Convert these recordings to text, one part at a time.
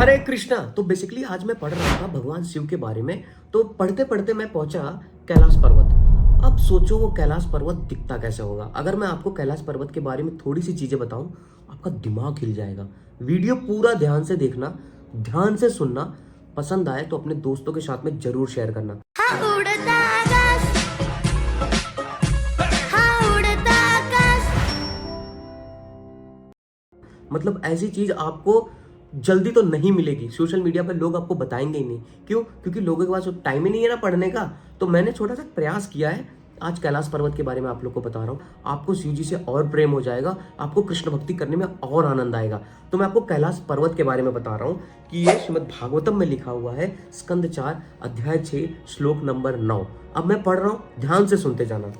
हरे कृष्णा। तो बेसिकली आज मैं पढ़ रहा था भगवान शिव के बारे में। तो पढ़ते पढ़ते मैं पहुंचा कैलाश पर्वत। अब सोचो वो कैलाश पर्वत दिखता कैसे होगा। अगर मैं आपको कैलाश पर्वत के बारे में थोड़ी सी चीजें बताऊं, आपका दिमाग हिल जाएगा। वीडियो पूरा ध्यान से देखना, ध्यान से सुनना। पसंद आए तो अपने दोस्तों के साथ में जरूर शेयर करना। मतलब ऐसी चीज आपको जल्दी तो नहीं मिलेगी। सोशल मीडिया पर लोग आपको बताएंगे ही नहीं। क्यों? क्योंकि लोगों के पास टाइम ही नहीं है ना पढ़ने का। तो मैंने छोटा सा प्रयास किया है। आज कैलाश पर्वत के बारे में आप लोग को बता रहा हूँ। आपको शिव जी से और प्रेम हो जाएगा, आपको कृष्ण भक्ति करने में और आनंद आएगा। तो मैं आपको कैलाश पर्वत के बारे में बता रहा हूँ कि ये श्रीमद् भागवतम में लिखा हुआ है, स्कंद 4 अध्याय 6 श्लोक नंबर 9। अब मैं पढ़ रहा हूँ, ध्यान से सुनते जाना।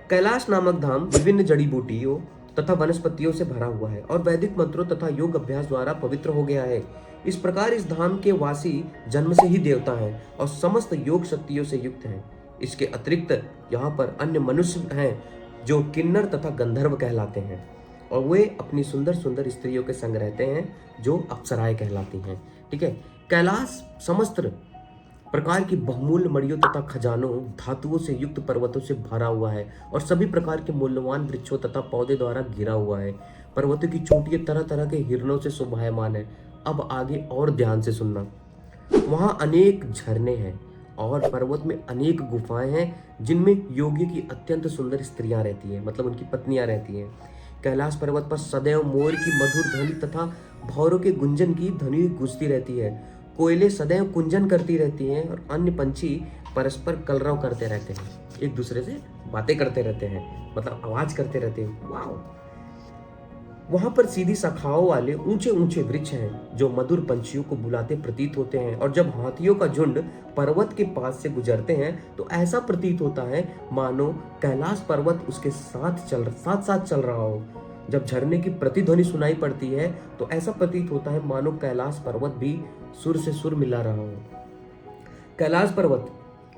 कैलाश नामक धाम विभिन्न जड़ी बूटियों तथा वनस्पतियों से भरा हुआ है और वैदिक मंत्रों तथा योग अभ्यास द्वारा पवित्र हो गया है। इस प्रकार इस धाम के वासी जन्म से ही देवता हैं और समस्त योग शक्तियों से युक्त हैं। इसके अतिरिक्त यहाँ पर अन्य मनुष्य हैं जो किन्नर तथा गंधर्व कहलाते हैं और वे अपनी सुंदर सुंदर स्त्रियों के संग रहते हैं जो अप्सराएं कहलाती हैं। ठीक है। कैलाश समस्त प्रकार की बहुमूल्य मणियों तथा खजानों धातुओं से युक्त पर्वतों से भरा हुआ है और सभी प्रकार के मूल्यवान वृक्षों तथा पौधे द्वारा घिरा हुआ है। पर्वतों की चोटियां तरह तरह के हिरणों से शोभायमान है। अब आगे और ध्यान से सुनना। वहां अनेक झरने हैं और पर्वत में अनेक गुफाएं हैं जिनमें योगी की अत्यंत सुंदर स्त्रियां रहती हैं, मतलब उनकी पत्नियां रहती हैं। कैलाश पर्वत पर सदैव मोर की मधुर ध्वनि तथा भौरों के गुंजन की ध्वनि गूंजती रहती है। कोयले सदैव कुंजन करती रहती हैं और अन्य पंछी परस्पर कलरव करते रहते हैं, एक दूसरे से बातें करते रहते हैं, मतलब आवाज करते रहते हैं। वाह। वहां पर सीधी शाखाओं वाले ऊंचे ऊंचे वृक्ष हैं जो मधुर पंछियों को बुलाते प्रतीत होते हैं और जब हाथियों का झुंड पर्वत के पास से गुजरते हैं तो ऐसा प्रतीत होता है मानो कैलाश पर्वत उसके साथ साथ चल रहा हो। जब झरने की प्रतिध्वनि सुनाई पड़ती है तो ऐसा प्रतीत होता है मानो कैलाश पर्वत भी सुर से सुर मिला रहा हो। कैलाश पर्वत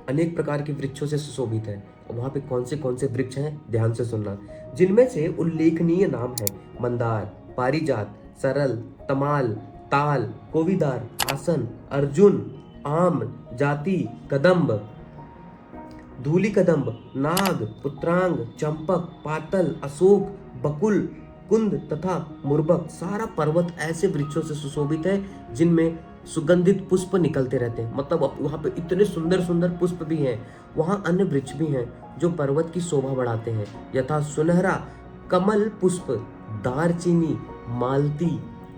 अनेक प्रकार के वृक्षों से सुशोभित है। वहां पे कौन से वृक्ष हैं, ध्यान से सुनना। जिनमें से उल्लेखनीय नाम है मंदार, पारिजात, सरल, तमाल, ताल, कोविदार, आसन, अर्जुन, आम, जाति, कदम्ब, धूली कदम्ब, नाग, पुत्रांग, चंपक, पातल, अशोक, बकुल, कुंद तथा मुर्बक। सारा पर्वत ऐसे वृक्षों से सुशोभित है जिनमें सुगंधित पुष्प निकलते रहते हैं। मतलब वहां पे इतने सुंदर सुंदर पुष्प भी हैं। वहां अन्य वृक्ष भी हैं जो पर्वत की शोभा बढ़ाते हैं, यथा सुनहरा कमल पुष्प, दारचीनी, मालती,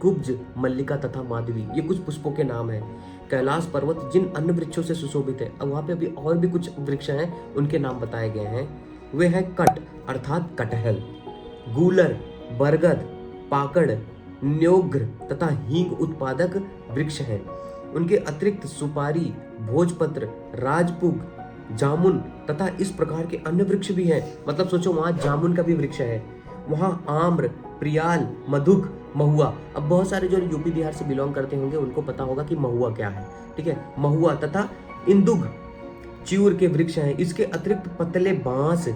कुब्ज, मल्लिका तथा माधवी। ये कुछ पुष्पों के नाम हैं। कैलाश पर्वत जिन अन्य वृक्षों से सुशोभित है, अब वहां पे अभी और भी कुछ वृक्ष हैं, उनके नाम बताए गए हैं। वे हैं कट अर्थात कटहल, गूलर, बरगद, पाकड़, न्योघ्र तथा हींग उत्पादक वृक्ष हैं। उनके अतिरिक्त सुपारी, भोजपत्र, राजपुग, जामुन तथा इस प्रकार के अन्य वृक्ष भी हैं। मतलब सोचो वहां जामुन का भी वृक्ष है। वहां आम्र, प्रियाल, मधुक, महुआ। अब बहुत सारे जो यूपी बिहार से बिलोंग करते होंगे उनको पता होगा कि महुआ क्या है। ठीक है। महुआ तथा इंदुग, च्यूर के वृक्ष हैं। इसके अतिरिक्त पतले बांस,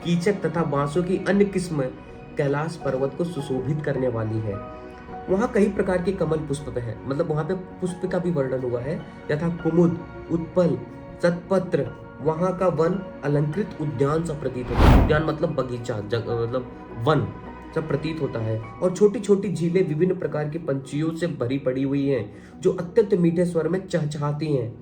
कीचक तथा बांसों की अन्य किस्म कैलाश पर्वत को सुशोभित करने वाली है। वहां कई प्रकार के कमल पुष्प है, मतलब वहां पे पुष्प का भी वर्णन हुआ है, यथा कुमुद, उत्पल, सतपत्र। वहां का वन अलंकृत उद्यान सा प्रतीत होता है। उद्यान मतलब बगीचा, मतलब वन सब प्रतीत होता है। और छोटी छोटी झीलें विभिन्न प्रकार के पंछियों से भरी पड़ी हुई हैं जो अत्यंत मीठे स्वर में चहचहाती हैं।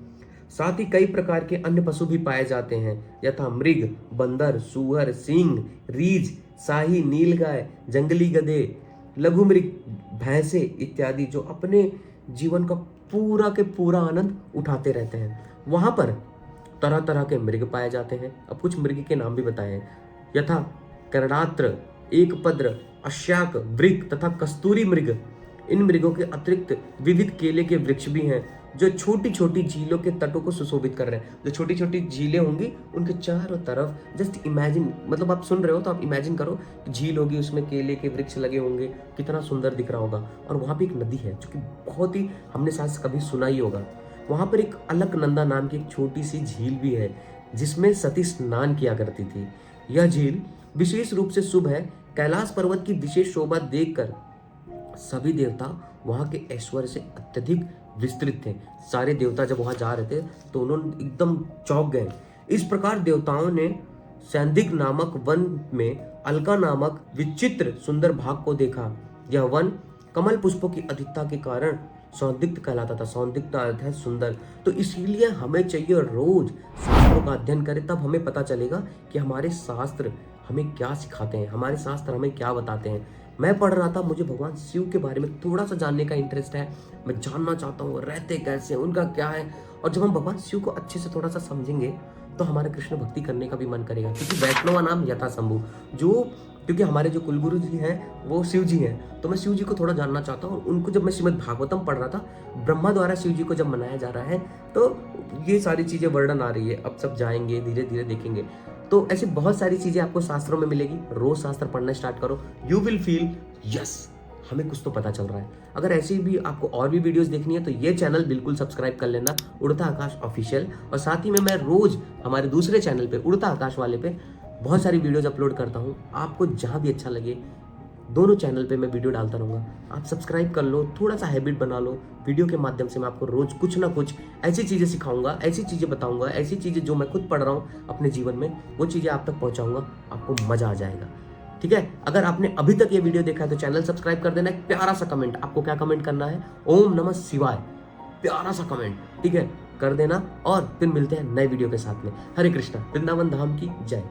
साथ ही कई प्रकार के अन्य पशु भी पाए जाते हैं, यथा मृग, बंदर, सूअर, सिंह, रीछ, शाही, नीलगाय, जंगली गधे, लघु मृग, भैंसे इत्यादि, जो अपने जीवन का पूरा के पूरा आनंद उठाते रहते हैं। वहां पर तरह तरह के मृग पाए जाते हैं। अब कुछ मृग के नाम भी बताए हैं, यथा करणात्र, एकपद्र, अश्याक, वृक तथा कस्तूरी मृग। इन मृगों के अतिरिक्त विविध केले के वृक्ष भी हैं जो छोटी छोटी झीलों के तटों को सुशोभित कर रहे हैं। जो छोटी छोटी झीलें होंगी उनके चारों तरफ जस्ट इमेजिन, मतलब आप सुन रहे हो तो आप इमेजिन करो, झील होगी, उसमें केले के वृक्ष लगे होंगे, कितना सुंदर दिख रहा होगा। और वहां पे एक नदी है जो कि बहुत ही, हमने शायद कभी सुना ही होगा। वहां पर एक अलकनंदा नाम की एक छोटी सी झील भी है जिसमें सती स्नान किया करती थी। यह झील विशेष रूप से शुभ है। कैलाश पर्वत की विशेष शोभा देखकर सभी देवता वहाँ के ऐश्वर्य से अत्यधिक विस्तृत थे। सारे देवता जब वहाँ जा रहे थे तो उन्होंने एकदम चौंक गए। इस प्रकार देवताओं ने सैंदिक नामक वन में अलका नामक विचित्र सुंदर भाग को देखा। यह वन कमल पुष्पों की अधिकता के कारण सौंदिक्त कहलाता था। सौंदिक्त का अर्थ है सुंदर। तो इसीलिए हमें चाहिए रोज शास्त्रों का अध्ययन करें, तब हमें पता चलेगा कि हमारे शास्त्र हमें क्या सिखाते हैं, हमारे शास्त्र हमें क्या बताते हैं। मैं पढ़ रहा था, मुझे भगवान शिव के बारे में थोड़ा सा जानने का इंटरेस्ट है। मैं जानना चाहता हूँ वो रहते कैसे हैं, उनका क्या है। और जब हम भगवान शिव को अच्छे से थोड़ा सा समझेंगे तो हमारा कृष्ण भक्ति करने का भी मन करेगा। क्योंकि वैष्णव नाम यथा शंभु, क्योंकि हमारे जो कुलगुरु जी हैं वो शिव जी हैं, तो मैं शिव जी को थोड़ा जानना चाहता हूँ। उनको जब मैं श्रीमद् भागवतम पढ़ रहा था, ब्रह्मा द्वारा शिव जी को जब मनाया जा रहा है, तो ये सारी चीजें वर्णन आ रही है। अब सब जाएंगे, धीरे धीरे देखेंगे। तो ऐसी बहुत सारी चीजें आपको शास्त्रों में मिलेगी। रोज शास्त्र पढ़ना स्टार्ट करो, यू विल फील यस हमें कुछ तो पता चल रहा है। अगर ऐसी भी आपको और भी वीडियोस देखनी है तो ये चैनल बिल्कुल सब्सक्राइब कर लेना, उड़ता आकाश ऑफिशियल। और साथ ही में मैं रोज हमारे दूसरे चैनल पे, उड़ता आकाश वाले पे, बहुत सारी वीडियोस अपलोड करता हूँ। आपको जहाँ भी अच्छा लगे दोनों चैनल पे मैं वीडियो डालता रहूँगा। आप सब्सक्राइब कर लो, थोड़ा सा हैबिट बना लो। वीडियो के माध्यम से मैं आपको रोज कुछ ना कुछ ऐसी चीज़ें सिखाऊंगा, ऐसी चीज़ें बताऊंगा, ऐसी चीज़ें जो मैं खुद पढ़ रहा हूँ अपने जीवन में, वो चीज़ें आप तक पहुँचाऊंगा। आपको मज़ा आ जाएगा। ठीक है, अगर आपने अभी तक ये वीडियो देखा है तो चैनल सब्सक्राइब कर देना। एक प्यारा सा कमेंट, आपको क्या कमेंट करना है? ओम नमः शिवाय, प्यारा सा कमेंट, ठीक है, कर देना। और फिर मिलते हैं नए वीडियो के साथ में। हरे कृष्णा, वृंदावन धाम की जय।